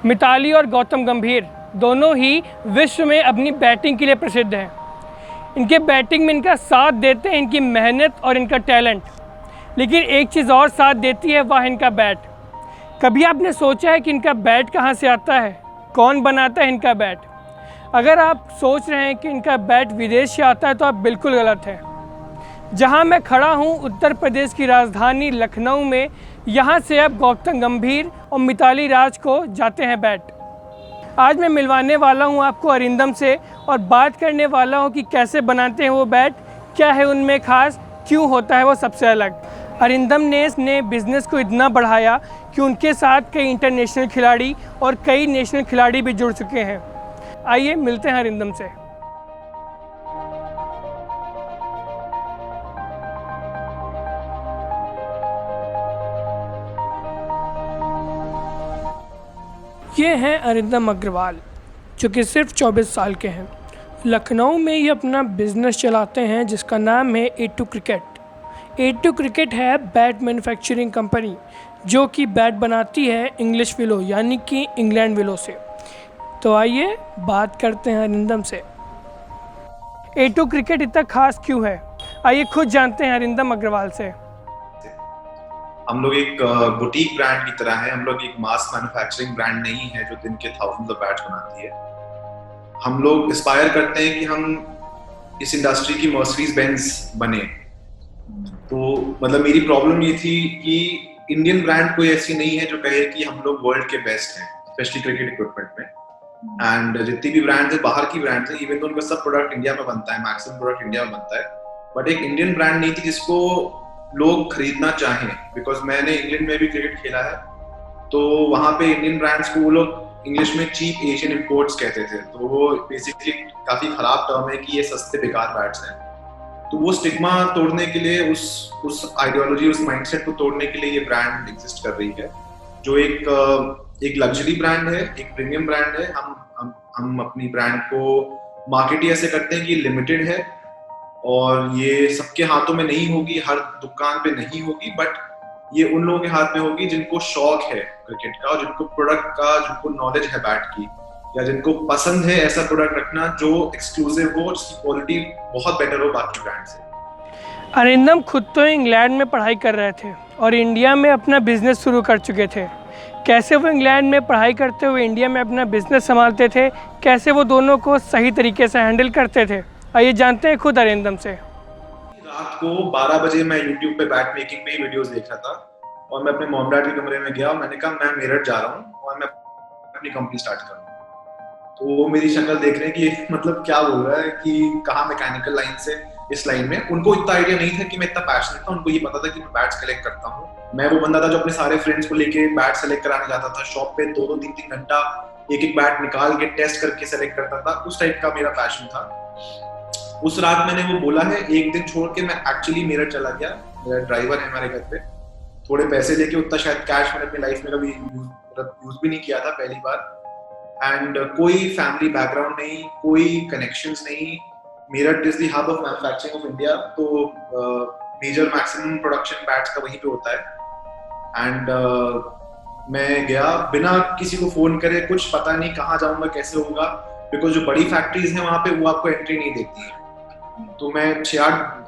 मिताली और गौतम गंभीर दोनों ही विश्व में अपनी बैटिंग के लिए प्रसिद्ध हैं। इनके बैटिंग में इनका साथ देते हैं इनकी मेहनत और इनका टैलेंट, लेकिन एक चीज़ और साथ देती है, वह इनका बैट। कभी आपने सोचा है कि इनका बैट कहाँ से आता है, कौन बनाता है इनका बैट? अगर आप सोच रहे हैं कि इनका बैट विदेश से आता है तो आप बिल्कुल गलत हैं। जहाँ मैं खड़ा हूँ उत्तर प्रदेश की राजधानी लखनऊ में, यहाँ से अब गौतम गंभीर और मिताली राज को जाते हैं बैट। आज मैं मिलवाने वाला हूँ आपको अरिंदम से और बात करने वाला हूँ कि कैसे बनाते हैं वो बैट, क्या है उनमें खास, क्यों होता है वो सबसे अलग। अरिंदम ने बिज़नेस को इतना बढ़ाया कि उनके साथ कई इंटरनेशनल खिलाड़ी और कई नेशनल खिलाड़ी भी जुड़ चुके हैं। आइए मिलते हैं अरिंदम से। ये हैं अरिंदम अग्रवाल, जो कि सिर्फ 24 साल के हैं। लखनऊ में ये अपना बिज़नेस चलाते हैं जिसका नाम है A2 क्रिकेट। A2 क्रिकेट है बैट मैन्युफैक्चरिंग कंपनी, जो कि बैट बनाती है इंग्लिश विलो यानी कि इंग्लैंड विलो से। तो आइए बात करते हैं अरिंदम से। A2 क्रिकेट इतना खास क्यों है, आइए खुद जानते हैं अरिंदम अग्रवाल से। हम लोग एक बुटीक ब्रांड की तरह है। हम लोग एक मास मैन्युफैक्चरिंग ब्रांड नहीं है जो दिन के थाउजेंड्स ऑफ बैट्स बनाती है। हम लोग इंस्पायर करते हैं कि हम इस इंडस्ट्री की मर्सिडीज बेंज बने। तो मतलब मेरी प्रॉब्लम ये थी कि इंडियन ब्रांड कोई ऐसी नहीं है जो कहे कि हम लोग वर्ल्ड के बेस्ट हैं, स्पेशली क्रिकेट इक्विपमेंट में। एंड जितनी भी ब्रांड्स है, बाहर की ब्रांड्स है, इवन तो उनका सब प्रोडक्ट इंडिया में बनता है, मैक्सिमम प्रोडक्ट इंडिया में बनता है, बट एक इंडियन ब्रांड नहीं थी जिसको लोग खरीदना चाहें। बिकॉज मैंने इंग्लैंड में भी क्रिकेट खेला है, तो वहाँ पे इंडियन ब्रांड्स को वो लोग इंग्लिश में चीप एशियन इंपोर्ट्स कहते थे। तो वो बेसिकली काफी खराब टर्म है कि ये सस्ते बेकार बैट्स हैं। तो वो स्टिग्मा तोड़ने के लिए, उस आइडियोलॉजी, उस माइंडसेट को तोड़ने के लिए ये ब्रांड एग्जिस्ट कर रही है, जो एक लग्जरी ब्रांड है, एक प्रीमियम ब्रांड है। हम अपनी ब्रांड को मार्केट ही ऐसे करते हैं कि लिमिटेड है और ये सबके हाथों में नहीं होगी, हर दुकान पे नहीं होगी, बट ये उन लोगों के हाथ में होगी जिनको शौक है क्रिकेट का और जिनको प्रोडक्ट का, जिनको नॉलेज है बैट की, या जिनको पसंद है ऐसा प्रोडक्ट रखना जो एक्सक्लूसिव हो, जिसकी क्वालिटी बहुत बेटर हो बाकी ब्रांड से। अरिंदम खुद तो इंग्लैंड में पढ़ाई कर रहे थे और इंडिया में अपना बिजनेस शुरू कर चुके थे। कैसे वो इंग्लैंड में पढ़ाई करते हुए इंडिया में अपना बिजनेस संभालते थे, कैसे वो दोनों को सही तरीके से हैंडल करते थे, आइए जानते हैं खुद अरिंदम से। रात को 12 बजे मैं यूट्यूब पे बैट मेकिंग पे ही वीडियोस देख रहा था और मैं अपने मॉम डैड के कमरे में गया और मैंने कहा मैं मेरठ जा रहा हूँ और मैं अपनी कंपनी स्टार्ट करूँगा। तो वो मेरी शक्ल देख रहे हैं कि मतलब क्या बोल रहा है, कि कहाँ मैकेनिकल लाइन से इस लाइन में। उनको इतना आइडिया नहीं था कि मैं इतना पैशनेट था। उनको ये पता था कि मैं बैट्स कलेक्ट करता हूँ। मैं वो बंदा था जो अपने सारे फ्रेंड्स को लेके बैट सेलेक्ट कराने जाता था शॉप पे, 2-2, 3-3 घंटा एक बैट निकाल के टेस्ट करके सेलेक्ट करता था। उस टाइप का मेरा पैशन था। उस रात मैंने वो बोला है, एक दिन छोड़ के मैं एक्चुअली मेरठ चला गया। मेरा ड्राइवर है हमारे घर पे, थोड़े पैसे लेके, उतना शायद कैश मैंने अपनी लाइफ में कभी यूज भी नहीं किया था, पहली बार। एंड कोई फैमिली बैकग्राउंड नहीं, कोई कनेक्शंस नहीं। Meerut is the hub of manufacturing of India, तो मेजर मैक्सिमम प्रोडक्शन बैट्स का वहीं पे होता है। एंड मैं गया बिना किसी को फोन करे, कुछ पता नहीं कहाँ जाऊंगा, कैसे होगा, बिकॉज जो बड़ी फैक्ट्रीज हैं वहाँ पे वो आपको एंट्री नहीं देती है। तो मैं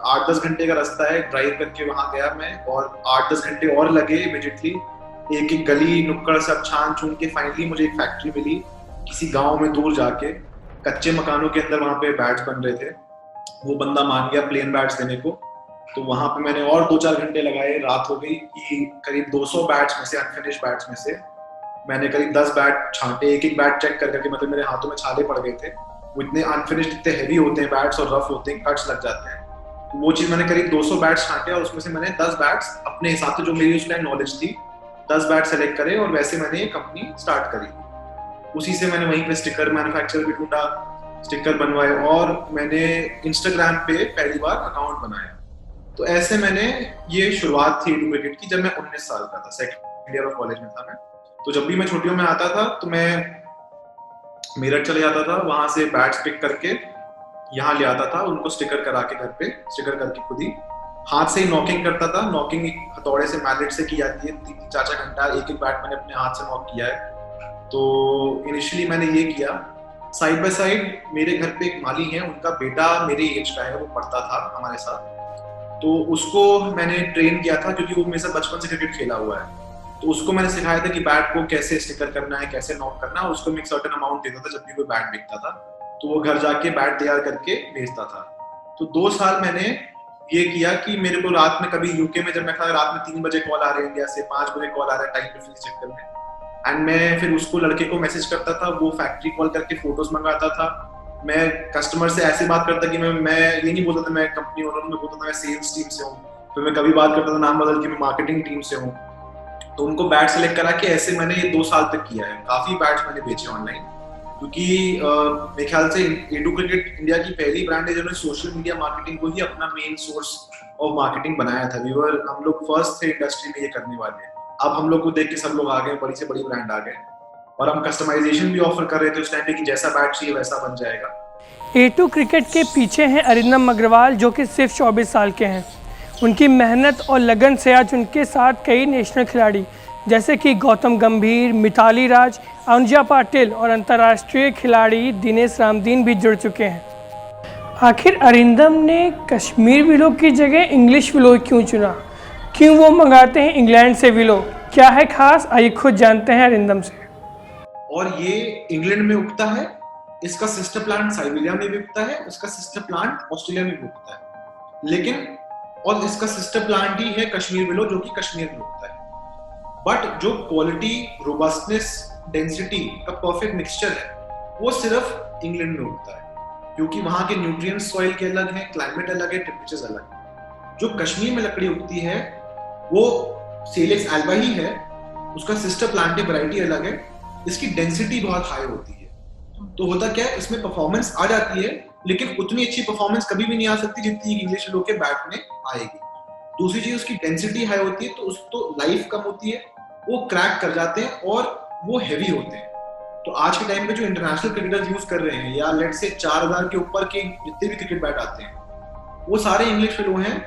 8-10 घंटे का रास्ता है, ड्राइव करके वहां गया मैं, और 8-10 घंटे और लगे इमीडिएटली। एक गली नुक्कड़ सब छान छून के फाइनली मुझे एक फैक्ट्री मिली किसी गांव में दूर जाके, कच्चे मकानों के अंदर। वहां पे बैट्स बन रहे थे। वो बंदा मान गया प्लेन बैट्स देने को, तो वहां पे मैंने और 2-4 घंटे लगाए। रात हो गई कि करीब 200 बैट्स में से, अनफिनिश्ड बैट्स में से मैंने करीब 10 बैट छांटे, एक बैट चेक कर करके। मतलब मेरे हाथों में छाले पड़ गए थे। वो इतने अनफिनिश्ड, इतने हैवी होते हैं बैट्स और रफ होते हैं, कट्स लग जाते हैं। तो वो चीज मैंने करीब 200 बैट्स छांटे और उसमें से मैंने 10 बैट्स अपने हिसाब से, जो मेरी उस टाइम नॉलेज थी, 10 बैट सेलेक्ट करे और वैसे मैंने ये कंपनी स्टार्ट करी। उसी से मैंने वहीं पे स्टिकर मैन्युफैक्चरर भी ढूंढा, स्टिकर बनवाए, और मैंने इंस्टाग्राम पे पहली बार अकाउंट बनाया। तो ऐसे मैंने, ये शुरुआत थी A2 क्रिकेट की जब मैं 19 साल का था, सेकंड ईयर ऑफ कॉलेज में था मैं। तो जब भी मैं छुट्टियों में आता था तो मैं मेरठ चले जाता था, वहां से बैट्स पिक करके यहाँ ले आता था, उनको स्टिकर करा के घर पे, स्टिकर करके खुद ही हाथ से ही नॉकिंग करता था। नॉकिंग हथौड़े से, मैलेट से की जाती है। 3-4 घंटा एक बैट मैंने अपने हाथ से नॉक किया है। तो इनिशियली मैंने ये किया, साइड बाय साइड मेरे घर पे एक माली है, उनका बेटा मेरे एज का है, वो पढ़ता था हमारे साथ, तो उसको मैंने ट्रेन किया था क्योंकि वो मेरे साथ बचपन से क्रिकेट खेला हुआ है। तो उसको मैंने सिखाया था कि बैट को कैसे स्टिकर करना है, कैसे नॉक करना है। उसको मैं एक सर्टेन अमाउंट देता था जब भी कोई बैट बिकता था, तो वो घर जाके बैट तैयार करके भेजता था। तो 2 साल मैंने ये किया कि मेरे को रात में कभी यूके में जब मैं था, रात में 3 बजे कॉल आ रहे हैं इंडिया से, 5 बजे कॉल आ रहा है टाइम डिफरेंस चक्कर में, एंड मैं फिर उसको लड़के को मैसेज करता था, वो फैक्ट्री कॉल करके फोटोज मंगाता था। मैं कस्टमर से ऐसे बात करता कि मैं ये नहीं बोलता था मैं कंपनी ओनर हूँ, मैं बोलता था मैं सेल्स टीम से हूँ। फिर मैं कभी बात करता था नाम बदल के मैं मार्केटिंग टीम से हूँ। तो उनको बैट सेलेक्ट करा के ऐसे मैंने ये 2 साल तक किया है। काफी बैट्स मैंने बेचे ऑनलाइन, क्योंकि मेरे ख्याल से A2 क्रिकेट इंडिया की पहली ब्रांड है जिन्होंने सोशल मीडिया मार्केटिंग को ही अपना मेन सोर्स ऑफ मार्केटिंग बनाया था। हम लोग फर्स्ट थे इंडस्ट्री में ये करने वाले। अब हम लोग को देख के सब लोग आ गए, बड़ी से बड़ी ब्रांड आ गए, और हम कस्टमाइजेशन भी ऑफर कर रहे थे उस टाइम पे कि जैसा बैट चाहिए वैसा बन जाएगा। A2 क्रिकेट के पीछे हैं अरिंदम अग्रवाल, जो कि सिर्फ 24 साल के हैं। उनकी मेहनत और लगन से आज उनके साथ कई नेशनल खिलाड़ी जैसे कि गौतम गंभीर, मिताली राज, अनुजा पाटिल और अंतर्राष्ट्रीय खिलाड़ी दिनेश रामदीन भी जुड़ चुके हैं। आखिर अरिंदम ने कश्मीर विलो की जगह इंग्लिश विलो क्यों चुना? क्यों वो मंगाते हैं इंग्लैंड से विलो? क्या है खास? आइए खुद जानते हैं अरिंदम से। और ये इंग्लैंड में उगता है, इसका सिस्टर प्लांट साइबेरिया में भी उगता है, इसका सिस्टर प्लांट ऑस्ट्रेलिया में भी उगता है, लेकिन और इसका सिस्टर प्लांट ही है कश्मीर विलो, जो कि कश्मीर में उगता है। बट जो क्वालिटी, रोबस्टनेस, डेंसिटी का परफेक्ट मिक्सचर है वो सिर्फ इंग्लैंड में उगता है, क्योंकि वहां के न्यूट्रिएंट सॉइल के अलग हैं, क्लाइमेट अलग है, टेम्परेचर्स अलग है। जो कश्मीर में लकड़ी उगती है वो सेलेक्स एल्बा ही है, उसका सिस्टर प्लांट वैरायटी अलग है, इसकी डेंसिटी बहुत हाई होती है। तो होता क्या है, इसमें परफॉर्मेंस आ जाती है, लेकिन उतनी अच्छी परफॉर्मेंस कभी भी नहीं आ सकती जितनी इंग्लिश विलो के बैट में आएगी। दूसरी चीज, उसकी डेंसिटी हाई होती है, तो उसको लाइफ कम होती है, वो क्रैक कर जाते हैं और वो हैवी होते हैं। तो आज के टाइम पे जो इंटरनेशनल क्रिकेटर्स यूज कर रहे हैं, या लेट से 4000 के ऊपर के जितने भी क्रिकेट बैट आते हैं, वो सारे इंग्लिश विलो हैं,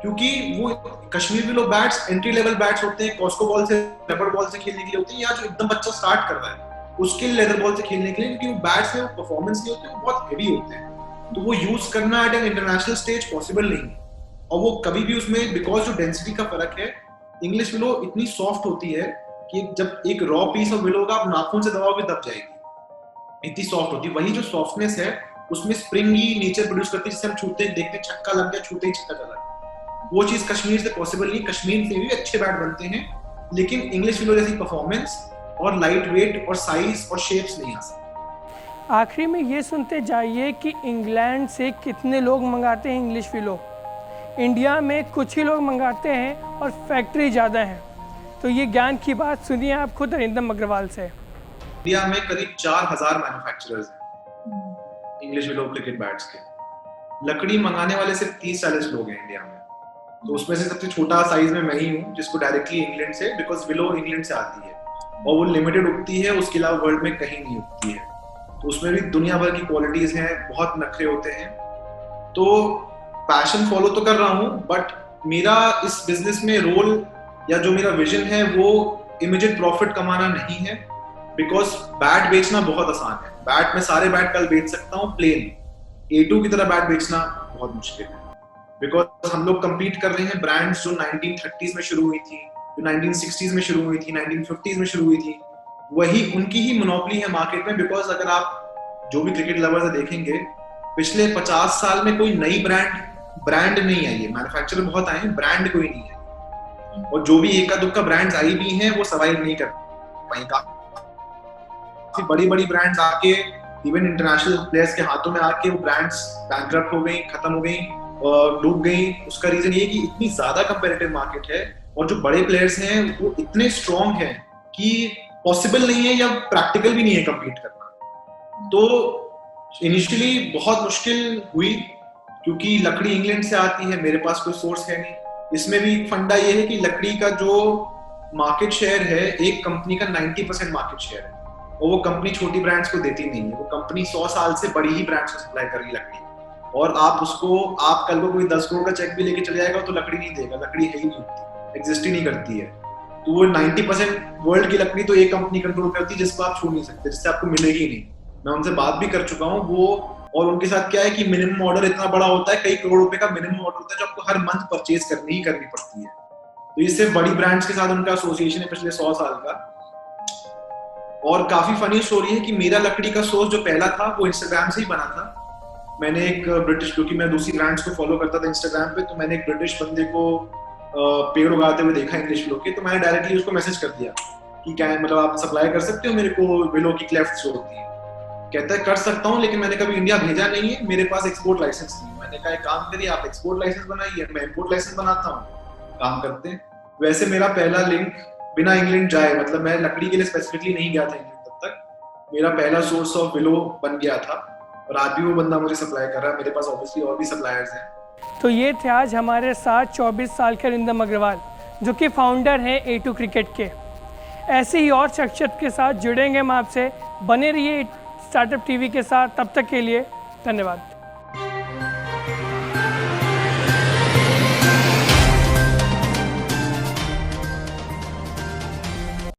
क्योंकि वो Kashmir willow bats entry level bats होते हैं, कॉस्को बॉल से, रबर बॉल से खेलने के लिए होते हैं, या जो एकदम बच्चा स्टार्ट कर रहा है उसके लेदर बॉल से खेलने के लिए, क्योंकि वो बैट्स में वो परफॉर्मेंस नहीं होते, वो बहुत हैवी होते हैं। तो वो यूज करना at an international stage possible नहीं है, और वो कभी भी उसमें, बिकॉज जो डेंसिटी का फर्क है, इंग्लिश विलो इतनी सॉफ्ट होती है कि जब एक रॉ पीस ऑफ विलो का आप नाखून से दबाओगे दब जाएगी, इतनी सॉफ्ट होती है। वही जो सॉफ्टनेस है उसमें स्प्रिंगी नेचर प्रोड्यूस करती है, जिससे हम छूते देखते छक्का लग गया, छूते ही छक्का चला। वो चीज कश्मीर से पॉसिबल नहीं। कश्मीर से भी अच्छे बैट बनते हैं, लेकिन इंग्लिश विलो जैसी परफॉर्मेंस और लाइट वेट और साइज और शेप्स नहीं आ सकती। आखिरी में ये सुनते जाइए कि इंग्लैंड से कितने लोग मंगाते हैं इंग्लिश विलो। इंडिया में कुछ ही लोग मंगाते हैं और फैक्ट्री ज़्यादा है। तो ये ज्ञान की बात सुनिए आप खुद अरिंदम अग्रवाल से। इंडिया में करीब 4000 मैन्युफैक्चरर्स हैं इंग्लिश विलो क्रिकेट बैट्स के। लकड़ी मंगाने वाले सिर्फ 30-40 लोग हैं इंडिया में। तो उसमें से सबसे छोटा साइज में मैं ही हूँ, जिसको डायरेक्टली इंग्लैंड से, बिकॉज विलो इंग्लैंड से आती है और वो लिमिटेड उगती है, उसके अलावा वर्ल्ड में कहीं नहीं उगती है। तो उसमें भी दुनिया भर की क्वालिटीज हैं, बहुत नखरे होते हैं। तो पैशन फॉलो तो कर रहा हूँ, बट मेरा इस बिजनेस में रोल या जो मेरा विजन है वो इमीडिएट प्रॉफिट कमाना नहीं है, बिकॉज बैट बेचना बहुत आसान है। बैट में सारे बैट कल बेच सकता हूँ, प्लेन A2 की तरह बैट बेचना बहुत मुश्किल है, बिकॉज हम लोग कम्पीट कर रहे हैं ब्रांड्स जो 1930s में शुरू हुई थी, जो 1960s में शुरू हुई थी, 1950s में शुरू हुई थी, वही उनकी ही मोनोपोली है मार्केट में। बिकॉज अगर आप जो भी क्रिकेट लवर्स देखेंगे, पिछले 50 साल में कोई नई ब्रांड नहीं आई है। मैन्युफैक्चरर बहुत आए हैं, ब्रांड कोई नहीं है, और जो भी एका दुक्का ब्रांड्स आई भी हैं वो सर्वाइव नहीं कर पाई। काफी बड़ी ब्रांड्स आके इवन इंटरनेशनल प्लेयर्स के हाथों में आके वो ब्रांड्स बैंकरप्ट हो गई, खत्म हो गई और डूब गई। उसका रीजन ये कि इतनी ज्यादा कंपेरेटिव मार्केट है और जो बड़े प्लेयर्स हैं वो इतने स्ट्रॉन्ग हैं कि पॉसिबल नहीं है या प्रैक्टिकल भी नहीं है कम्पीट करना। तो इनिशियली बहुत मुश्किल हुई, क्योंकि लकड़ी इंग्लैंड से आती है, मेरे पास कोई सोर्स है नहीं। इसमें भी फंडा ये है कि लकड़ी का जो मार्केट शेयर है, एक कंपनी का 90% मार्केट शेयर है, और वो कंपनी छोटी ब्रांड्स को देती नहीं है। वो कंपनी 100 साल से बड़ी ही ब्रांड्स को सप्लाई कर रही लकड़ी, और आप कल को कोई 10 करोड़ का चेक भी लेके चले जाएगा तो लकड़ी नहीं देगा, लकड़ी है ही नहीं होती, एग्जिस्ट ही नहीं करती है। तो वो 90% वर्ल्ड की लकड़ी तो एक कंपनी कंट्रोल करती है जिसको आप छू नहीं सकते, जिससे आपको मिलेगी नहीं। मैं उनसे बात भी कर चुका हूँ वो, और उनके साथ क्या है कि मिनिमम ऑर्डर इतना बड़ा होता है, कई करोड़ रुपए का मिनिमम ऑर्डर होता है जो आपको हर मंथ परचेज करनी पड़ती है। तो इससे बड़ी ब्रांड्स के साथ उनका एसोसिएशन है पिछले 100 साल का। और काफी फनी स्टोरी है कि मेरा लकड़ी का सोर्स जो पहला था वो इंस्टाग्राम से ही बना था। मैंने एक ब्रिटिश, क्योंकि मैं दूसरी ब्रांड्स को फॉलो करता था इंस्टाग्राम पे, तो मैंने एक ब्रिटिश बंदे को पेड़ उगाते हुए देखा इंग्लिश विलो के, तो मैंने डायरेक्टली उसको मैसेज कर दिया कि क्या है, मतलब आप सप्लाई कर सकते हो मेरे को विलो की क्लेफ्ट्स जो होती है। कहता है कर सकता हूँ, लेकिन मैंने कभी इंडिया भेजा नहीं है, मेरे पास एक्सपोर्ट लाइसेंस नहीं है। मैंने कहा एक काम करिए, आप एक्सपोर्ट लाइसेंस बनाइए, मैं इंपोर्ट लाइसेंस बनाता हूँ, काम करते हैं। वैसे मेरा पहला लिंक बिना इंग्लैंड जाए, मतलब मैं लकड़ी के लिए स्पेसिफिकली नहीं गया था इंग्लैंड तब तक, मेरा पहला सोर्स ऑफ विलो बन गया था, और आज भी वो बंदा मुझे सप्लाई कर रहा है। मेरे पास ऑब्वियसली और भी सप्लायर्स हैं। तो ये थे आज हमारे साथ 24 साल के अरिंदम अग्रवाल, जो कि फाउंडर हैं A2 क्रिकेट के। ऐसे ही और शख्सियत के साथ जुड़ेंगे हम आपसे। बने रहिए स्टार्टअप टीवी के साथ, तब तक के लिए धन्यवाद।